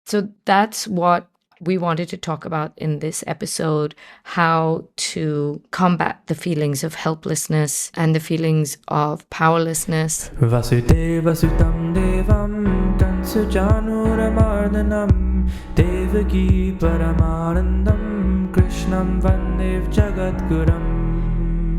So that's what we wanted to talk about in this episode, how to combat the feelings of helplessness and the feelings of powerlessness. Vasudeva Sutam Devam Kansujanuramardanam Devaki Paramanandam Krishnam Vandev Jagadguram.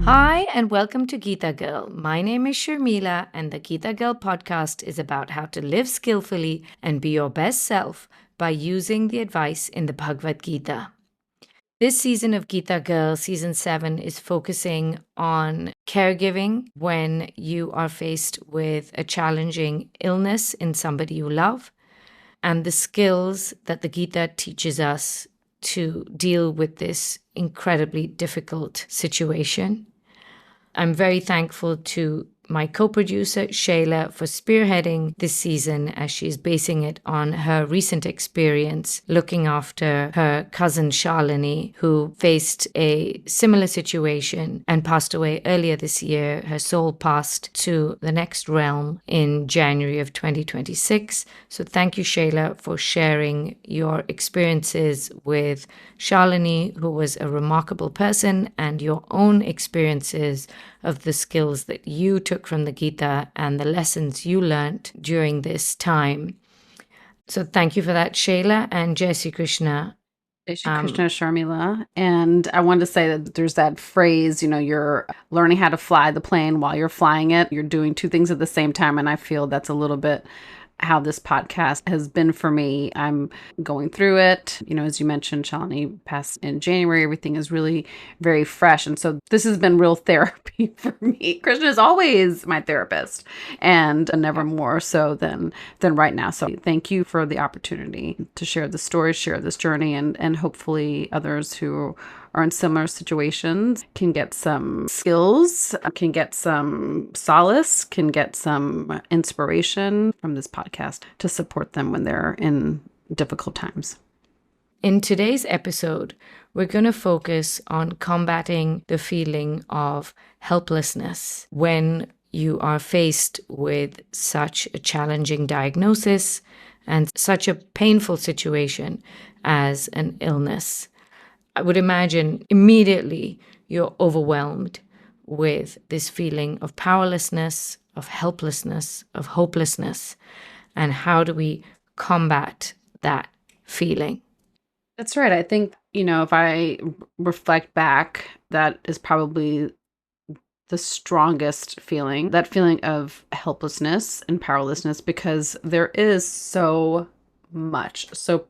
Hi, and welcome to Geeta Girl. My name is Sharmila, and the Geeta Girl podcast is about how to live skillfully and be your best self by using the advice in the Bhagavad Gita. This season of Geeta Girl, season 7, is focusing on caregiving when you are faced with a challenging illness in somebody you love, and the skills that the Gita teaches us to deal with this incredibly difficult situation. I'm very thankful to my co-producer, Shayla, for spearheading this season as she's basing it on her recent experience looking after her cousin Shalini, who faced a similar situation and passed away earlier this year. Her soul passed to the next realm in January of 2026. So thank you, Shayla, for sharing your experiences with Shalini, who was a remarkable person, and your own experiences of the skills that you took from the Gita and the lessons you learned during this time. So thank you for that, Shayla, and Jai Shri Krishna. Jai Shri Krishna, Sharmila. And I wanted to say that there's that phrase, you're learning how to fly the plane while you're flying it. You're doing two things at the same time. And I feel that's a little bit how this podcast has been for me. I'm going through it. As you mentioned, Shalini passed in January. Everything is really very fresh. And so this has been real therapy for me. Krishna is always my therapist and never more so than right now. So thank you for the opportunity to share the story, share this journey, and hopefully others who are in similar situations can get some skills, can get some solace, can get some inspiration from this podcast to support them when they're in difficult times. In today's episode, we're going to focus on combating the feeling of helplessness when you are faced with such a challenging diagnosis and such a painful situation as an illness. I would imagine immediately you're overwhelmed with this feeling of powerlessness, of helplessness, of hopelessness. And how do we combat that feeling? That's right. I think, if I reflect back, that is probably the strongest feeling, that feeling of helplessness and powerlessness, because there is so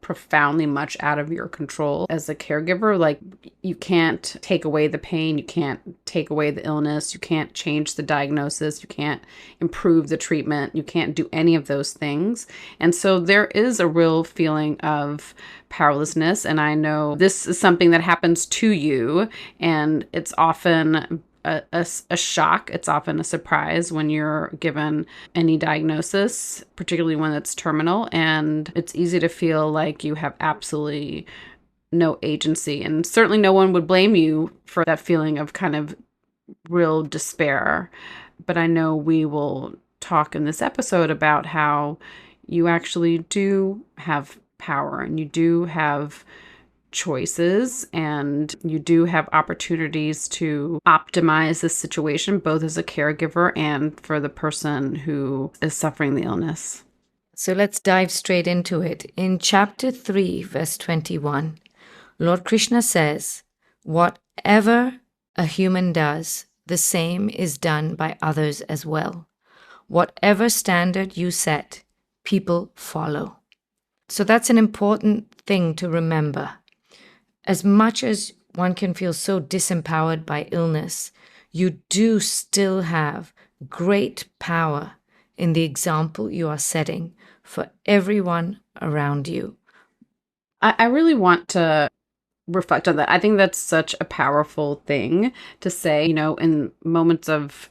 profoundly much out of your control as a caregiver. Like, you can't take away the pain, you can't take away the illness, you can't change the diagnosis, you can't improve the treatment, you can't do any of those things. And so there is a real feeling of powerlessness. And I know this is something that happens to you, and it's often a shock. It's often a surprise when you're given any diagnosis, particularly when it's terminal, and it's easy to feel like you have absolutely no agency. And certainly no one would blame you for that feeling of kind of real despair. But I know we will talk in this episode about how you actually do have power, and you do have choices, and you do have opportunities to optimize the situation, both as a caregiver and for the person who is suffering the illness. So let's dive straight into it. In chapter 3, verse 21, Lord Krishna says, "Whatever a human does, the same is done by others as well. Whatever standard you set, people follow." So that's an important thing to remember. As much as one can feel so disempowered by illness, you do still have great power in the example you are setting for everyone around you. I really want to reflect on that. I think that's such a powerful thing to say, in moments of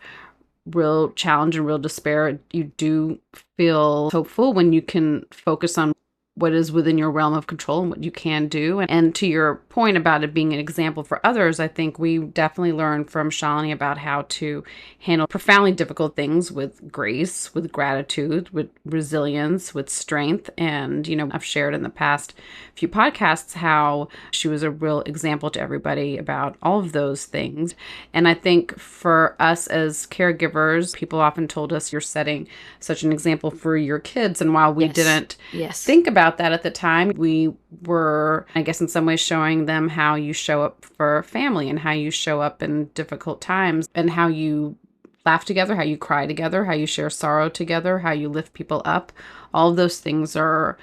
real challenge and real despair, you do feel hopeful when you can focus on what is within your realm of control and what you can do. And to your point about it being an example for others, I think we definitely learned from Shalini about how to handle profoundly difficult things with grace, with gratitude, with resilience, with strength. And, I've shared in the past few podcasts how she was a real example to everybody about all of those things. And I think for us as caregivers, people often told us you're setting such an example for your kids. And while we didn't think about that at the time, we were, I guess, in some ways showing them how you show up for family and how you show up in difficult times and how you laugh together, how you cry together, how you share sorrow together, how you lift people up. All of those things are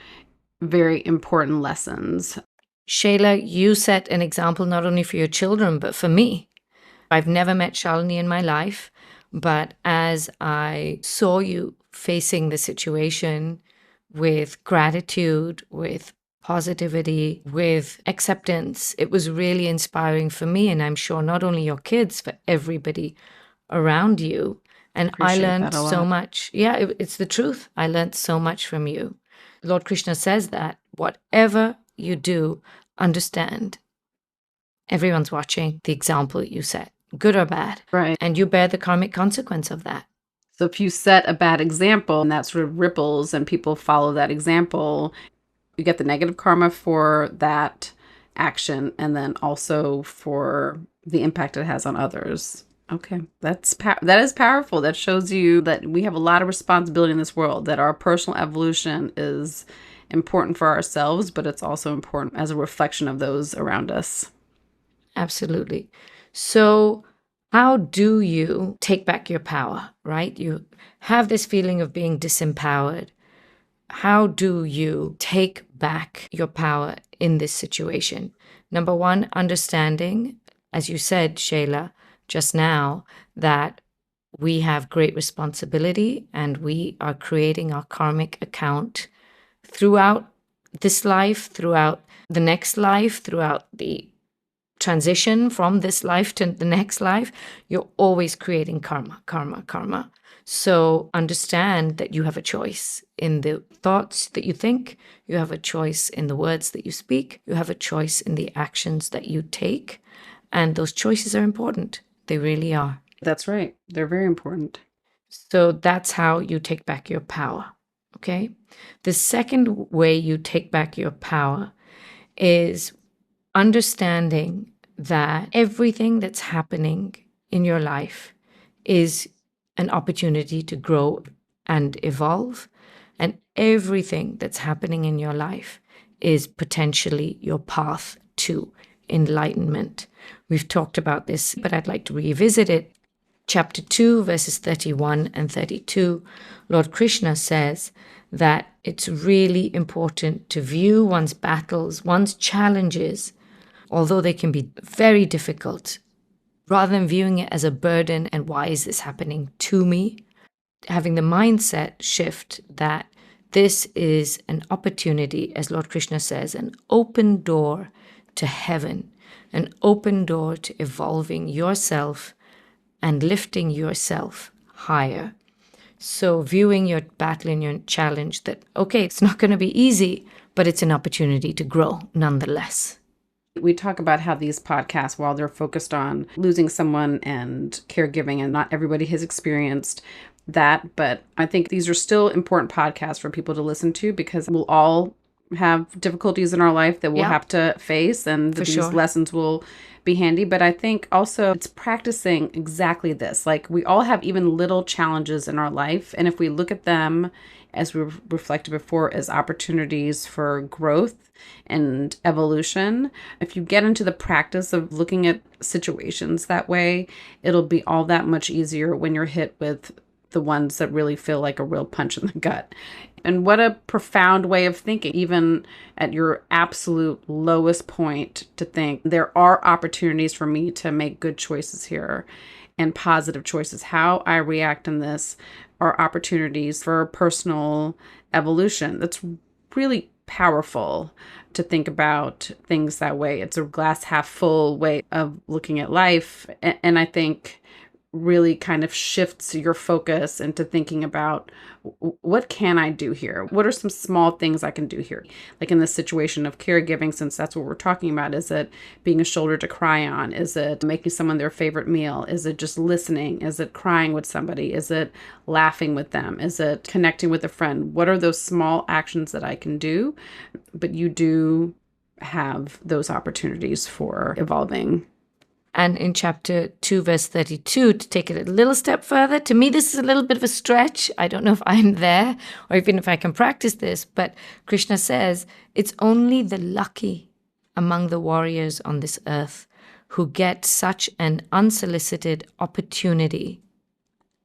very important lessons. Shayla, you set an example not only for your children, but for me. I've never met Shalini in my life, but as I saw you facing the situation with gratitude, with positivity, with acceptance, it was really inspiring for me. And I'm sure not only your kids, for everybody around you. And I learned so much. Yeah, it's the truth. I learned so much from you. Lord Krishna says that whatever you do, understand everyone's watching the example you set, good or bad. Right. And you bear the karmic consequence of that. So if you set a bad example and that sort of ripples and people follow that example, you get the negative karma for that action and then also for the impact it has on others. Okay, that is powerful. That shows you that we have a lot of responsibility in this world, that our personal evolution is important for ourselves, but it's also important as a reflection of those around us. Absolutely. So how do you take back your power, right? You have this feeling of being disempowered. How do you take back your power in this situation? Number one, understanding, as you said, Shayla, just now, that we have great responsibility and we are creating our karmic account throughout this life, throughout the next life, throughout the transition from this life to the next life. You're always creating karma. So understand that you have a choice in the thoughts that you think, you have a choice in the words that you speak, you have a choice in the actions that you take, and those choices are important. They really are. That's right. They're very important. So that's how you take back your power, okay? The second way you take back your power is understanding that everything that's happening in your life is an opportunity to grow and evolve. And everything that's happening in your life is potentially your path to enlightenment. We've talked about this, but I'd like to revisit it. Chapter 2, verses 31 and 32, Lord Krishna says that it's really important to view one's battles, one's challenges, although they can be very difficult, rather than viewing it as a burden and why is this happening to me, having the mindset shift that this is an opportunity, as Lord Krishna says, an open door to heaven, an open door to evolving yourself and lifting yourself higher. So viewing your battle and your challenge that, okay, it's not going to be easy, but it's an opportunity to grow nonetheless. We talk about how these podcasts, while they're focused on losing someone and caregiving, and not everybody has experienced that, but I think these are still important podcasts for people to listen to because we'll all have difficulties in our life that we'll have to face, and these lessons will be handy. But I think also it's practicing exactly this. Like, we all have even little challenges in our life, and if we look at them, as we reflected before, as opportunities for growth and evolution, if you get into the practice of looking at situations that way, it'll be all that much easier when you're hit with the ones that really feel like a real punch in the gut. And what a profound way of thinking, even at your absolute lowest point, to think there are opportunities for me to make good choices here and positive choices. How I react in this are opportunities for personal evolution. That's really powerful to think about things that way. It's a glass half full way of looking at life. And I think really kind of shifts your focus into thinking about what can I do here? What are some small things I can do here? Like in the situation of caregiving, since that's what we're talking about, is it being a shoulder to cry on? Is it making someone their favorite meal? Is it just listening? Is it crying with somebody? Is it laughing with them? Is it connecting with a friend? What are those small actions that I can do? But you do have those opportunities for evolving. And in chapter 2, verse 32, to take it a little step further, to me, this is a little bit of a stretch. I don't know if I'm there or even if I can practice this, but Krishna says, it's only the lucky among the warriors on this earth who get such an unsolicited opportunity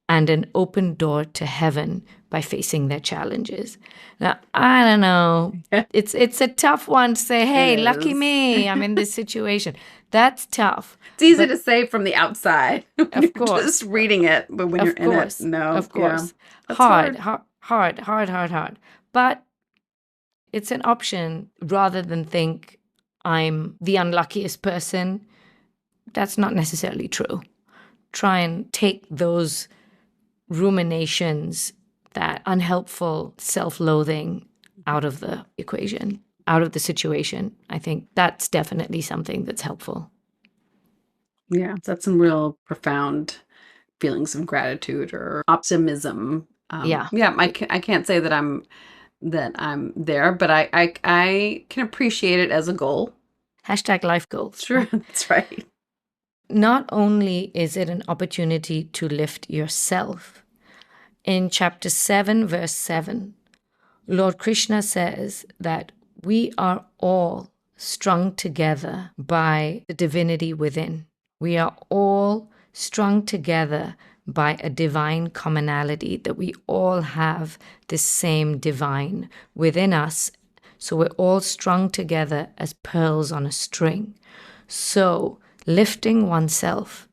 and an open door to heaven by facing their challenges. Now, I don't know. It's a tough one to say, hey, lucky me, I'm in this situation. That's tough. It's easy to say from the outside. Of course. Just reading it, but when you're in it, no. Of course. Yeah. Hard. But it's an option rather than think I'm the unluckiest person. That's not necessarily true. Try and take those ruminations, that unhelpful self-loathing out of the equation, out of the situation. I think that's definitely something that's helpful. Yeah, that's some real profound feelings of gratitude or optimism. Yeah. I can't say that I'm there, but I can appreciate it as a goal. #life goals. Sure, that's right. Not only is it an opportunity to lift yourself, in chapter 7, verse 7, Lord Krishna says that we are all strung together by the divinity within. We are all strung together by a divine commonality, that we all have this same divine within us. So we're all strung together as pearls on a string. So lifting oneself,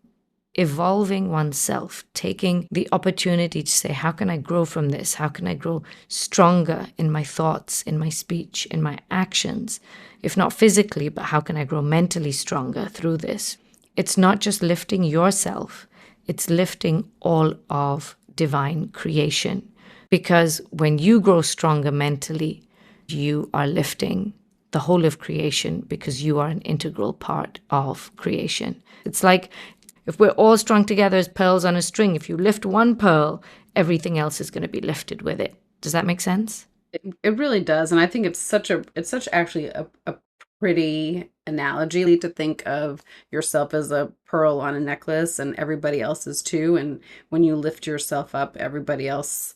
evolving oneself, taking the opportunity to say, how can I grow from this? How can I grow stronger in my thoughts, in my speech, in my actions? If not physically, but how can I grow mentally stronger through this? It's not just lifting yourself, it's lifting all of divine creation. Because when you grow stronger mentally, you are lifting the whole of creation, because you are an integral part of creation. It's like if we're all strung together as pearls on a string, if you lift one pearl, everything else is going to be lifted with it. Does that make sense? It really does. And I think it's such actually a pretty analogy to think of yourself as a pearl on a necklace, and everybody else is too. And when you lift yourself up, everybody else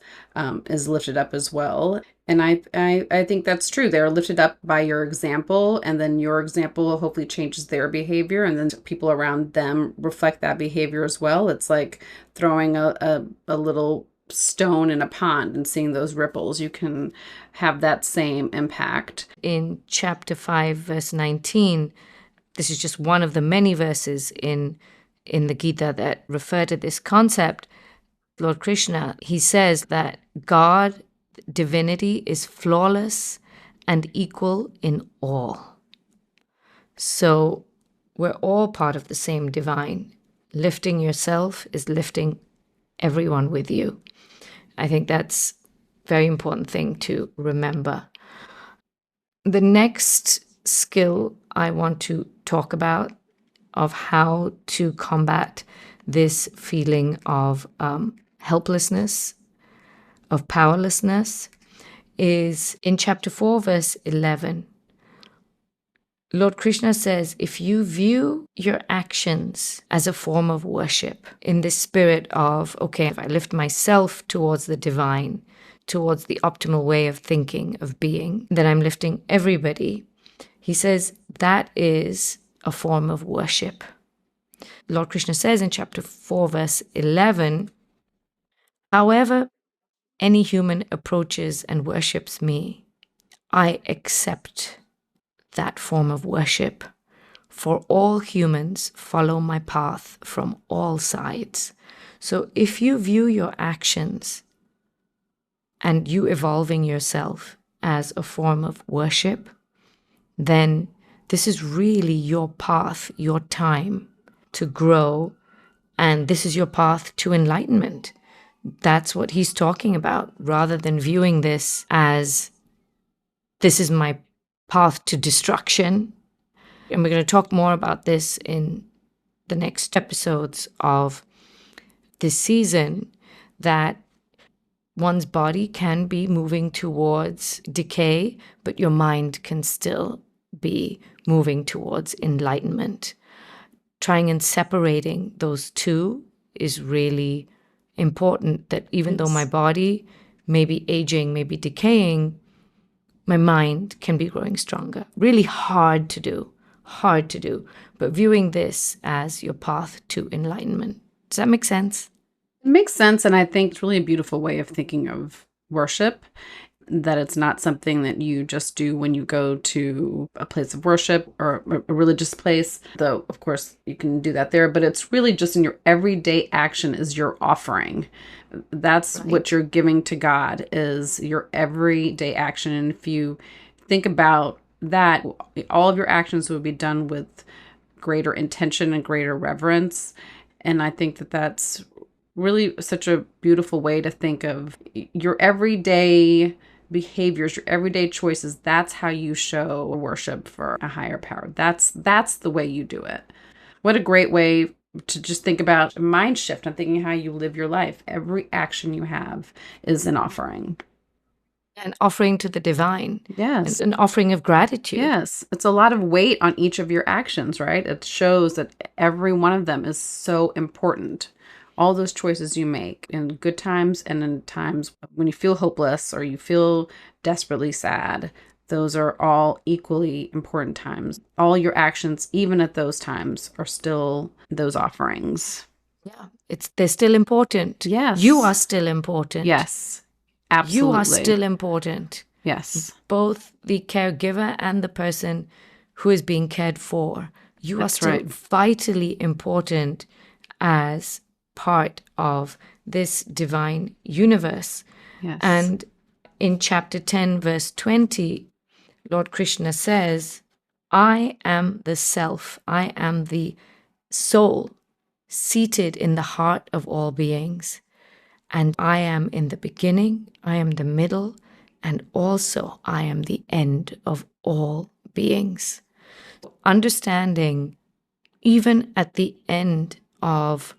is lifted up as well. And I think that's true. They're lifted up by your example, and then your example hopefully changes their behavior, and then people around them reflect that behavior as well. It's like throwing a little stone in a pond and seeing those ripples. You can have that same impact. In chapter 5, verse 19, this is just one of the many verses in the Gita that refer to this concept. Lord Krishna, he says that God, divinity, is flawless and equal in all. So we're all part of the same divine. Lifting yourself is lifting everyone with you. I think that's a very important thing to remember. The next skill I want to talk about of how to combat this feeling of helplessness, of powerlessness, is in chapter 4, verse 11. Lord Krishna says, if you view your actions as a form of worship, in this spirit of, okay, if I lift myself towards the divine, towards the optimal way of thinking, of being, then I'm lifting everybody. He says that is a form of worship. Lord Krishna says in chapter 4, verse 11, however any human approaches and worships me, I accept that form of worship, for all humans follow my path from all sides. So if you view your actions and you evolving yourself as a form of worship, then this is really your path, your time to grow And this is your path to enlightenment. That's what he's talking about, rather than viewing this as this is my path to destruction. And we're going to talk more about this in the next episodes of this season, that one's body can be moving towards decay, but your mind can still be moving towards enlightenment. Trying and separating those two is really important, that even though my body may be aging, may be decaying, my mind can be growing stronger. Really hard to do, but viewing this as your path to enlightenment. Does that make sense? It makes sense. And I think it's really a beautiful way of thinking of worship, that it's not something that you just do when you go to a place of worship or a religious place, though, of course, you can do that there, but it's really just in your everyday action is your offering. That's what you're giving to God, is your everyday action. And if you think about that, all of your actions would be done with greater intention and greater reverence. And I think that that's really such a beautiful way to think of your everyday behaviors, your everyday choices. That's how you show worship for a higher power. That's the way you do it. What a great way to just think about a mind shift. I'm thinking how you live your life. Every action you have is an offering. An offering to the divine. Yes. An offering of gratitude. Yes. It's a lot of weight on each of your actions, right? It shows that every one of them is so important. All those choices you make in good times and in times when you feel hopeless or you feel desperately sad, those are all equally important times. All your actions, even at those times, are still those offerings. Yeah, they're still important. Yes. You are still important. Yes, absolutely. You are still important. Yes. Both the caregiver and the person who is being cared for. You are still vitally important as part of this divine universe. Yes. And in chapter 10, verse 20, Lord Krishna says, I am the self, I am the soul seated in the heart of all beings. And I am in the beginning, I am the middle, and also I am the end of all beings. Understanding, even at the end of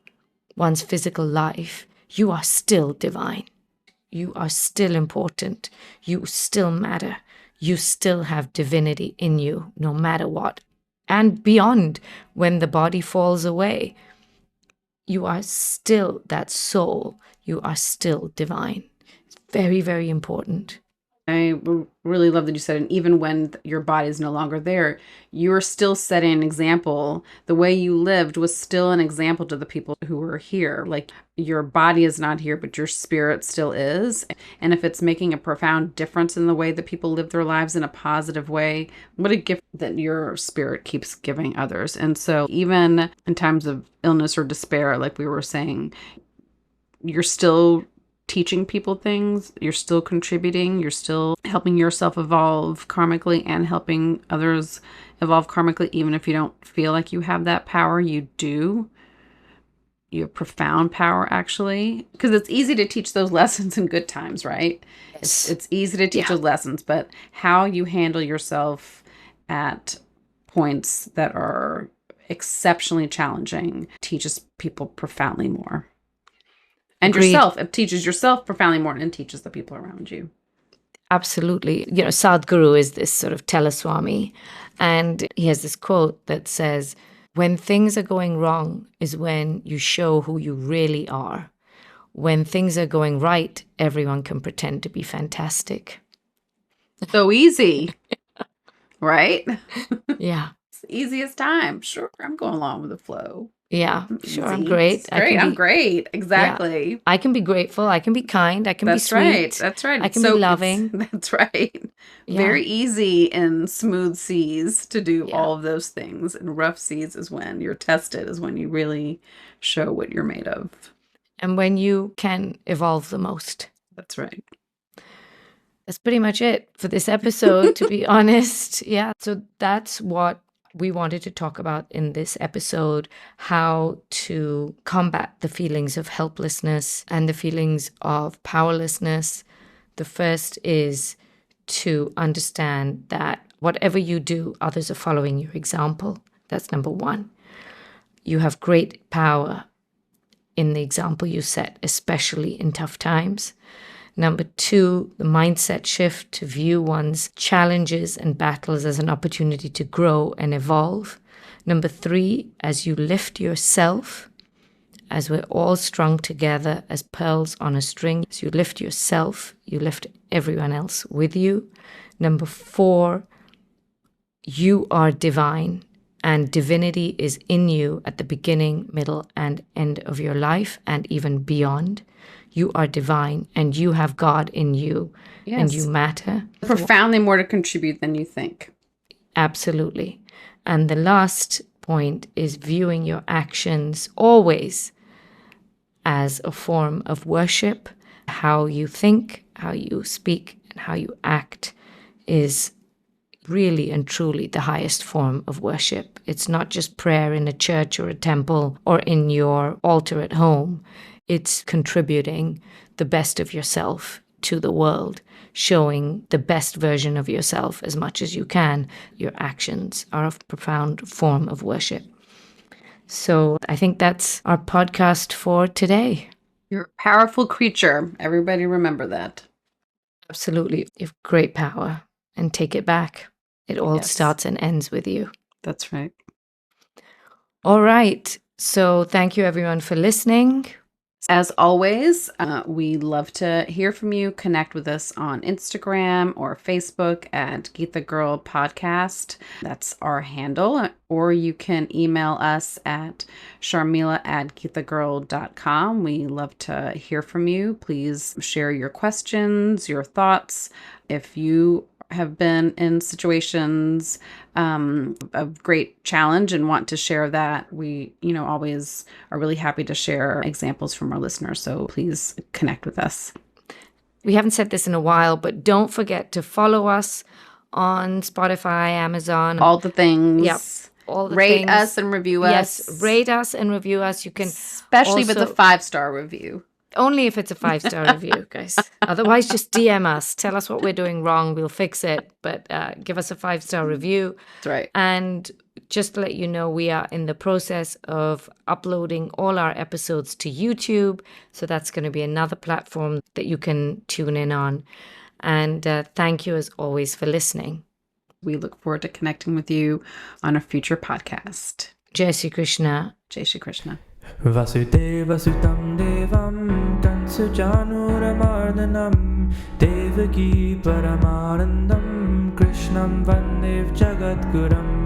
one's physical life, you are still divine. You are still important. You still matter. You still have divinity in you, no matter what. And beyond, when the body falls away, you are still that soul. You are still divine. It's very, very important. I really love that you said, and even when your body is no longer there, you're still setting an example. The way you lived was still an example to the people who were here. Like, your body is not here, but your spirit still is. And if it's making a profound difference in the way that people live their lives in a positive way, what a gift that your spirit keeps giving others. And so even in times of illness or despair, like we were saying, you're still teaching people things, you're still contributing, you're still helping yourself evolve karmically and helping others evolve karmically, even if you don't feel like you have that power. You do. You have profound power, actually, because it's easy to teach those lessons in good times, right? Yes. It's easy to teach those lessons, but how you handle yourself at points that are exceptionally challenging teaches people profoundly more. And Agreed. yourself, it teaches yourself profoundly more and teaches the people around you. Absolutely. You know, Sadhguru is this sort of teleswami, and he has this quote that says, when things are going wrong is when you show who you really are. When things are going right, everyone can pretend to be fantastic. So easy, right? Yeah. It's the easiest time. Sure, I'm going along with the flow. Yeah, sure, I'm Easy. great. It's great. I'm great. Exactly. Yeah. I can be grateful. I can be kind. I can be sweet. Right. That's right. I can be loving. That's right. Yeah. Very easy in smooth seas to do all of those things. And rough seas is when you're tested, is when you really show what you're made of. And when you can evolve the most. That's right. That's pretty much it for this episode, to be honest. Yeah. So that's what we wanted to talk about in this episode how to combat the feelings of helplessness and the feelings of powerlessness. The first is to understand that whatever you do, others are following your example. That's number one. You have great power in the example you set, especially in tough times. Number two, the mindset shift to view one's challenges and battles as an opportunity to grow and evolve. Number three, as you lift yourself, as we're all strung together as pearls on a string, as you lift yourself, you lift everyone else with you. Number four, you are divine, and divinity is in you at the beginning, middle, and end of your life, and even beyond. You are divine, and you have God in you, and you matter. Profoundly more to contribute than you think. Absolutely. And the last point is viewing your actions always as a form of worship. How you think, how you speak, and how you act is really and truly the highest form of worship. It's not just prayer in a church or a temple or in your altar at home. It's contributing the best of yourself to the world, showing the best version of yourself as much as you can. Your actions are a profound form of worship. So I think that's our podcast for today. You're a powerful creature. Everybody remember that. Absolutely. You have great power, and take it back. It all starts and ends with you. That's right. All right. So thank you, everyone, for listening. As always, we love to hear from you. Connect with us on Instagram or Facebook at Geeta Girl Podcast. That's our handle. Or you can email us at sharmila@geetagirl.com. We love to hear from you. Please share your questions, your thoughts. If you have been in situations of great challenge and want to share that, we, always are really happy to share examples from our listeners. So please connect with us. We haven't said this in a while, but don't forget to follow us on Spotify, Amazon. All the things. Yep. All the rate things. us and review us. Yes, rate us and review us. You can especially if it's a 5-star review. Only if it's a 5-star review, guys. Otherwise, just DM us. Tell us what we're doing wrong. We'll fix it. But give us a 5-star review. That's right. And just to let you know, we are in the process of uploading all our episodes to YouTube. So that's going to be another platform that you can tune in on. And thank you, as always, for listening. We look forward to connecting with you on a future podcast. Jai Shri Krishna. Jai Shri Krishna. Vasudeva Sutam Devam Kansujanuramardanam Devaki Paramanandam Krishnam Vandev Jagadguram